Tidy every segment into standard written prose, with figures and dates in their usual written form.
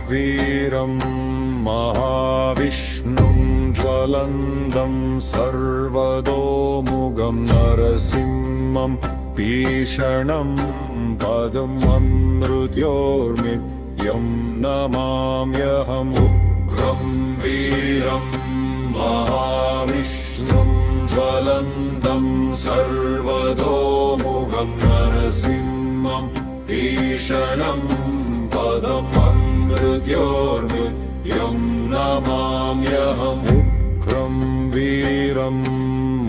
वीरं महाविष्णुं ज्वलन्तं सर्वतोमुखं नरसिंहं भीषणं पदममृत्योर्नित्यं नमाम्यहम् उग्रं वीरं महाविष्णुं ज्वलन्तं सर्वतोमुखं नरसिंहं भीषणं पदममृत्योर्नित्यं नमाम्यहम् उग्रं वीरं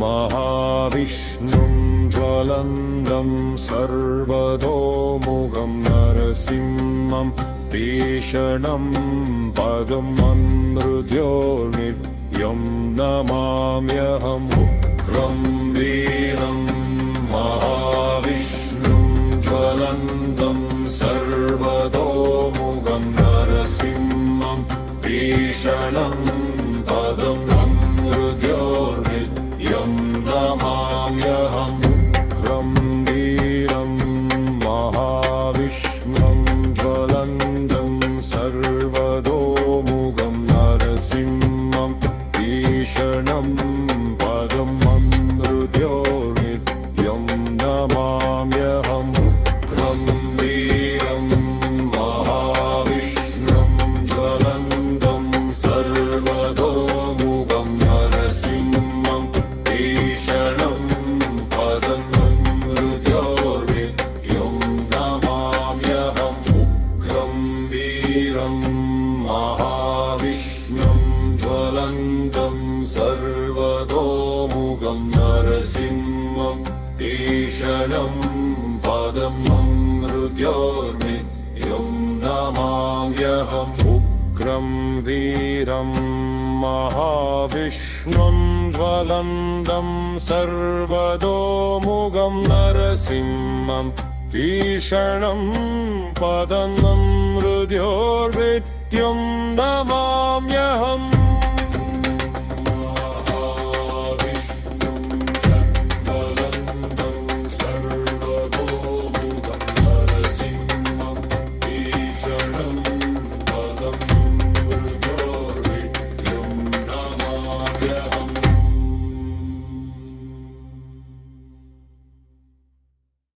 महाविष्णुं ज्वलन्तं सर्वतोमुखं नरसिंहं भीषणं पदममृत्योर्नित्यं नमाम्यहम् उग्रं वीरं महाविष्णुं ज्वलन्तं सर्वतोमुखं नरसिंहं भीषणं पदममृत्योर्नित्यं नमाम्यहम् उग्रं वीरं महाविष्णुं ज्वलन्तं सर्वतोमुखं नरसिंहं भीषणं पदममृत्योर्नित्यं नमाम्यहम् उग्रं वीरं महाविष्णुं ज्वलन्तं सर्वतोमुखं नरसिंहं भीषणं पदममृत्योर्नित्यं नमाम्यहम् उग्रं वीरं महाविष्णुं ज्वलन्तं सर्वतोमुखं नरसिंहं भीषणं पदममृत्योर्नित्यं नमाम्यहम् उग्रं वीरं महाविष्णुं ज्वलन्तं सर्वतोमुखं नरसिंहं भीषणं पदममृत्योर्नित्यं नमाम्यहम्